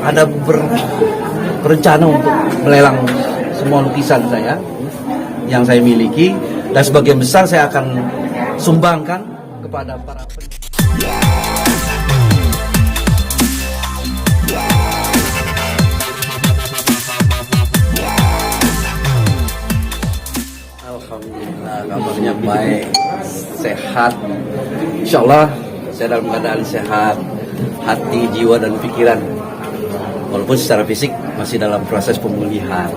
ada berencana untuk melelang semua lukisan saya yang saya miliki, dan sebagian besar saya akan sumbangkan kepada para Alhamdulillah, kabarnya baik, sehat. Insya Allah saya dalam keadaan sehat, hati, jiwa, dan pikiran. Walaupun secara fisik masih dalam proses pemulihan.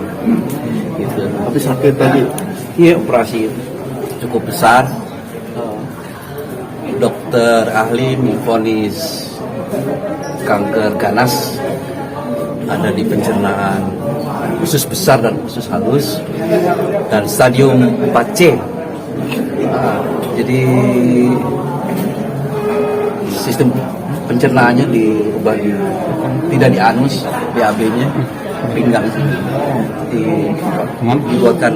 Gitu. Tapi sakit tadi. Iya, operasi cukup besar. Dokter ahli memvonis kanker ganas ada di pencernaan, usus besar dan usus halus, dan stadium 4C. Jadi sistem pencernaannya diubah, tidak di anus, BAB-nya pinggang dibuatkan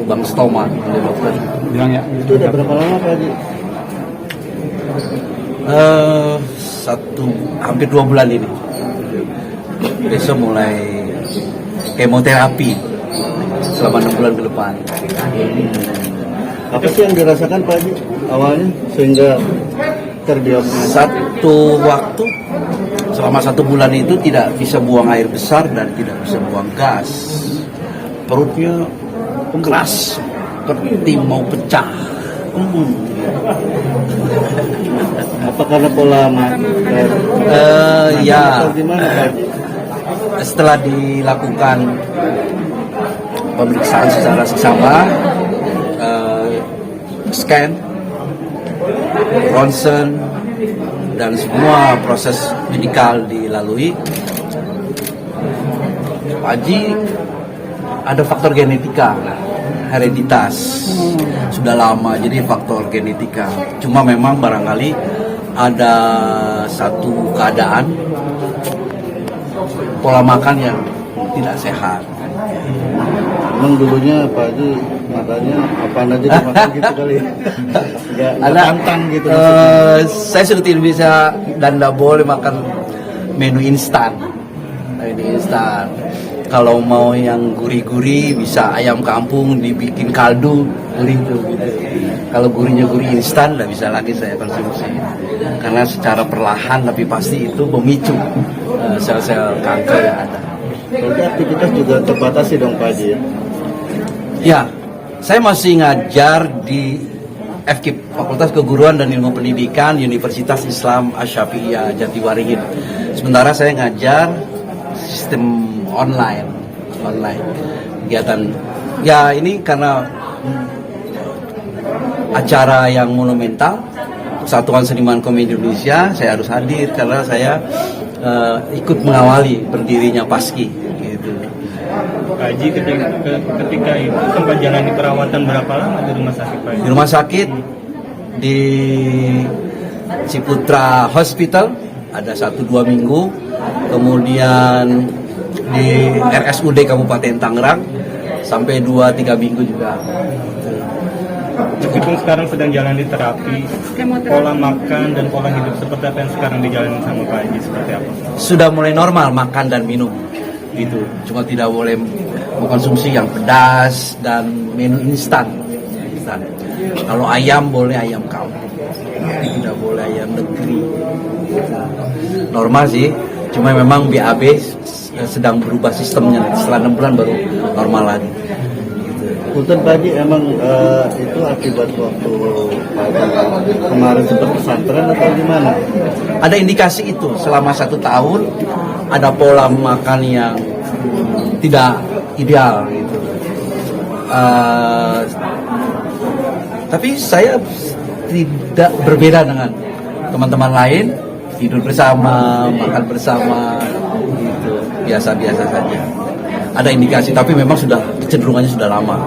lubang stoma oleh dokter. Bilang ya. Itu udah berapa lama Pak Haji? Hampir 2 bulan ini. Besok mulai kemoterapi selama 6 bulan ke depan. Apa sih yang dirasakan Pak Haji awalnya sehingga terdiagnosis? Satu waktu selama 1 bulan itu tidak bisa buang air besar dan tidak bisa buang gas. Perutnya keras, seperti mau pecah. Apa karena pola makan? Ya. Gimana Pak Haji? Setelah dilakukan pemeriksaan secara seksama, scan, ronsen, dan semua proses medikal dilalui, Pak Haji ada faktor genetika, hereditas, sudah lama, jadi faktor genetika. Cuma memang barangkali ada satu keadaan pola makan yang tidak sehat. Emang dulunya Pak Haji matanya apa aja dimakan gitu kali ya? Nggak pantang gitu. Saya sudah tidak bisa dan tidak boleh makan menu instan. Kalau mau yang gurih-gurih bisa ayam kampung dibikin kaldu gurih tuh gitu. Kalau gurihnya gurih instan tidak bisa lagi saya konsumsi. Karena secara perlahan tapi pasti itu memicu sel-sel kanker yang ada. Berarti aktivitas juga terbatasi dong Pak Haji ya? Ya, saya masih ngajar di FKIP, Fakultas Keguruan dan Ilmu Pendidikan Universitas Islam Asy-Syafi'iyah Jatiwaringin. Sementara saya ngajar sistem online kegiatan. Ya ini karena acara yang monumental Persatuan Seniman Komedi Indonesia, saya harus hadir karena saya ikut mengawali berdirinya PASKI gitu. Pak Haji ketika itu sempat jalani perawatan berapa lama di rumah sakit Pak Haji? Di rumah sakit di Ciputra Hospital ada 1-2 minggu, kemudian di RSUD Kabupaten Tangerang sampai 2-3 minggu juga. Meskipun sekarang sedang jalani terapi, pola makan dan pola hidup seperti apa yang sekarang dijalani sama Pak Haji seperti apa? Sudah mulai normal makan dan minum gitu. Cuma tidak boleh mengkonsumsi yang pedas dan menu instan. Kalau ayam boleh ayam kampung, tidak boleh ayam negeri. Normal sih, cuma memang BAB sedang berubah sistemnya. Setelah 6 bulan baru normal lagi. Punten Pak Haji, emang itu akibat waktu Pak Haji kemarin sempat pesantren atau gimana? Ada indikasi itu selama 1 tahun ada pola makan yang tidak ideal gitu. Tapi saya tidak berbeda dengan teman-teman lain, tidur bersama, makan bersama, gitu, biasa-biasa saja. Ada indikasi, tapi memang sudah kecenderungannya sudah lama,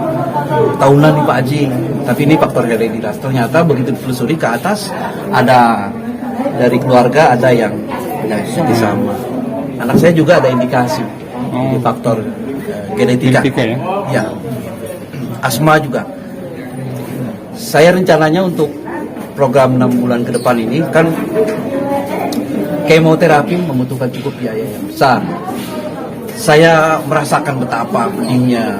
tahunan nih Pak Haji. Tapi ini faktor hereditas. Ternyata begitu ditelusuri ke atas, ada dari keluarga ada yang penyakitnya sama. Anak saya juga ada indikasi di faktor genetika. Ya, asma juga. Saya rencananya untuk program 6 bulan ke depan ini kan kemoterapi membutuhkan cukup biaya. yang besar. Saya merasakan betapa pedihnya,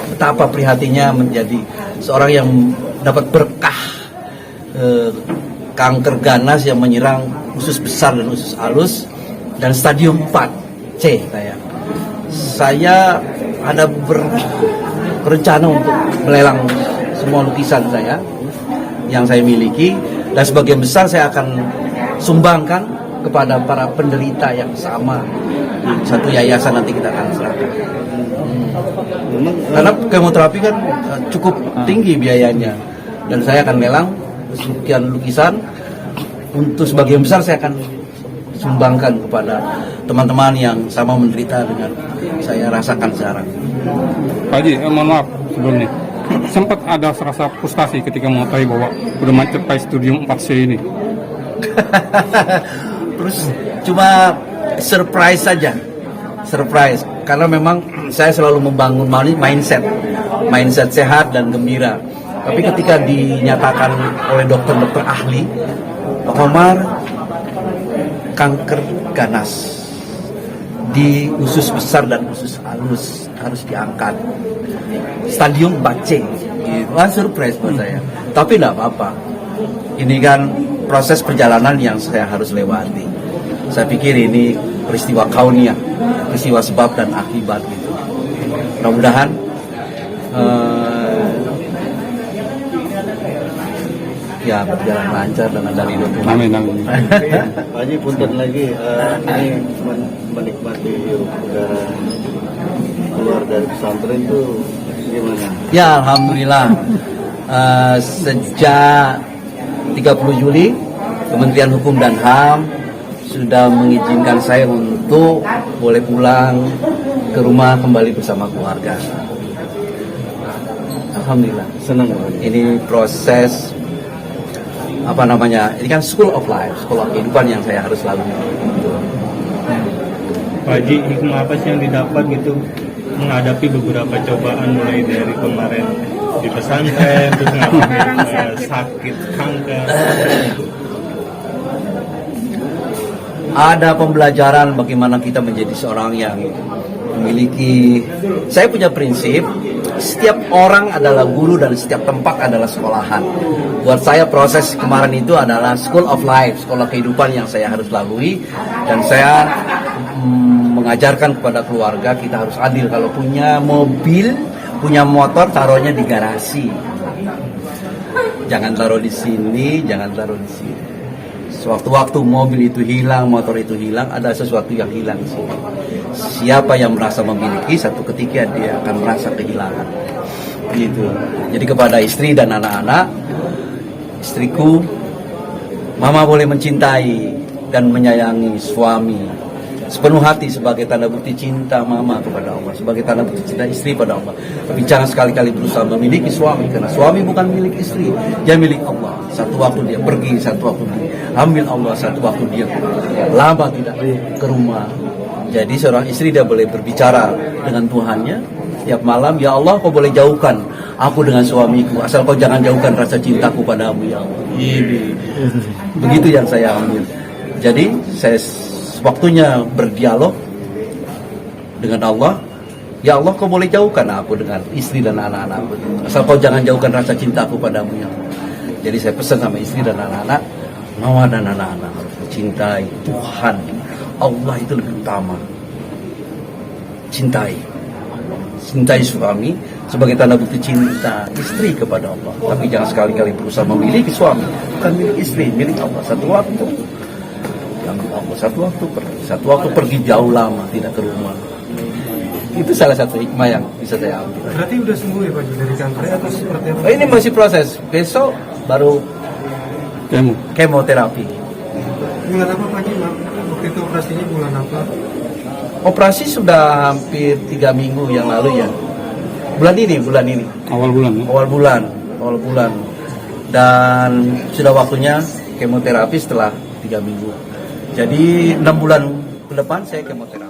betapa prihatinnya menjadi seorang yang dapat berkah kanker ganas yang menyerang usus besar dan usus halus dan stadium 4C saya ada berencana untuk melelang semua lukisan saya yang saya miliki, dan sebagian besar saya akan sumbangkan kepada para penderita yang sama di satu yayasan, nanti kita akan serahkan. Karena kemoterapi kan cukup tinggi biayanya, dan saya akan lelang sekian lukisan. Untuk sebagian besar saya akan sumbangkan kepada teman-teman yang sama menderita dengan saya rasakan sekarang. Pak Haji, mohon maaf sebelumnya, sempat ada serasa frustasi ketika mengetahui bahwa sudah mencapai studium 4C ini. Terus cuma surprise saja, surprise, karena memang saya selalu membangun mindset sehat dan gembira. Tapi ketika dinyatakan oleh dokter-dokter ahli, Pak Komar kanker ganas di usus besar dan usus halus harus diangkat, stadium 4C. Itu surprise buat saya. Tapi tidak apa-apa. Ini kan proses perjalanan yang saya harus lewati. Saya pikir ini peristiwa kauniyah, peristiwa sebab dan akibat gitu. Mudah-mudahan ya berjalan lancar dengan dari Tuhan. Amin, amin. Pak Haji, punten lagi, ini menikmati udara keluar dari pesantren itu gimana? Ya, alhamdulillah. Sejak 30 Juli Kementerian Hukum dan HAM sudah mengizinkan saya untuk boleh pulang ke rumah kembali bersama keluarga. Alhamdulillah. Senang Pak Haji. Ini proses ini kan school of life, sekolah kehidupan yang saya harus lalui. Pak Haji, hikmah apa sih yang didapat gitu menghadapi beberapa cobaan, mulai dari kemarin di pesantren, terus mengalami sakit kanker? Ada pembelajaran bagaimana kita menjadi seorang yang memiliki, saya punya prinsip, setiap orang adalah guru dan setiap tempat adalah sekolahan. Buat saya proses kemarin itu adalah school of life, sekolah kehidupan yang saya harus lalui, dan saya mengajarkan kepada keluarga kita harus adil. Kalau punya mobil, punya motor, taruhnya di garasi. Jangan taruh di sini, jangan taruh di sini. Sewaktu-waktu mobil itu hilang, motor itu hilang, ada sesuatu yang hilang di sini. Siapa yang merasa memiliki, satu ketika dia akan merasa kehilangan. Gitu. Jadi kepada istri dan anak-anak, istriku, mama boleh mencintai dan menyayangi suami sepenuh hati sebagai tanda bukti cinta mama kepada Allah, sebagai tanda bukti cinta istri pada Allah. Tapi jangan sekali-kali berusaha memiliki suami, karena suami bukan milik istri, dia milik Allah. Satu waktu dia pergi, satu waktu dia ambil Allah, satu waktu dia lama tidak ke rumah. Jadi seorang istri dia boleh berbicara dengan Tuhannya setiap malam, ya Allah, kau boleh jauhkan aku dengan suamiku, asal kau jangan jauhkan rasa cintaku padamu, ya Allah. Begitu yang saya ambil. Jadi saya waktunya berdialog dengan Allah. Ya Allah, kau boleh jauhkan aku dengan istri dan anak-anakku, asal kau jangan jauhkan rasa cintaku padamu, ya Allah. Jadi saya pesan sama istri dan anak-anak, Mama dan anak-anak harus mencintai Tuhan. Allah itu lebih utama. Cintai suami sebagai tanda bukti cinta istri kepada Allah. Tapi jangan sekali-kali berusaha memiliki suami, bukan milik istri, milik Allah. Satu waktu pergi jauh lama tidak ke rumah. Itu salah satu hikmah yang bisa saya ambil. Berarti udah sembuh ya Pak Haji dari kanker atau seperti apa? Ini masih proses. Besok baru kemoterapi. Bulan apa Pak Haji? Waktu itu operasinya bulan apa? Operasi sudah hampir 3 minggu yang lalu ya. Bulan ini. Awal bulan ya? Awal bulan. Dan sudah waktunya kemoterapi setelah 3 minggu. Jadi 6 bulan ke depan saya kemoterapi.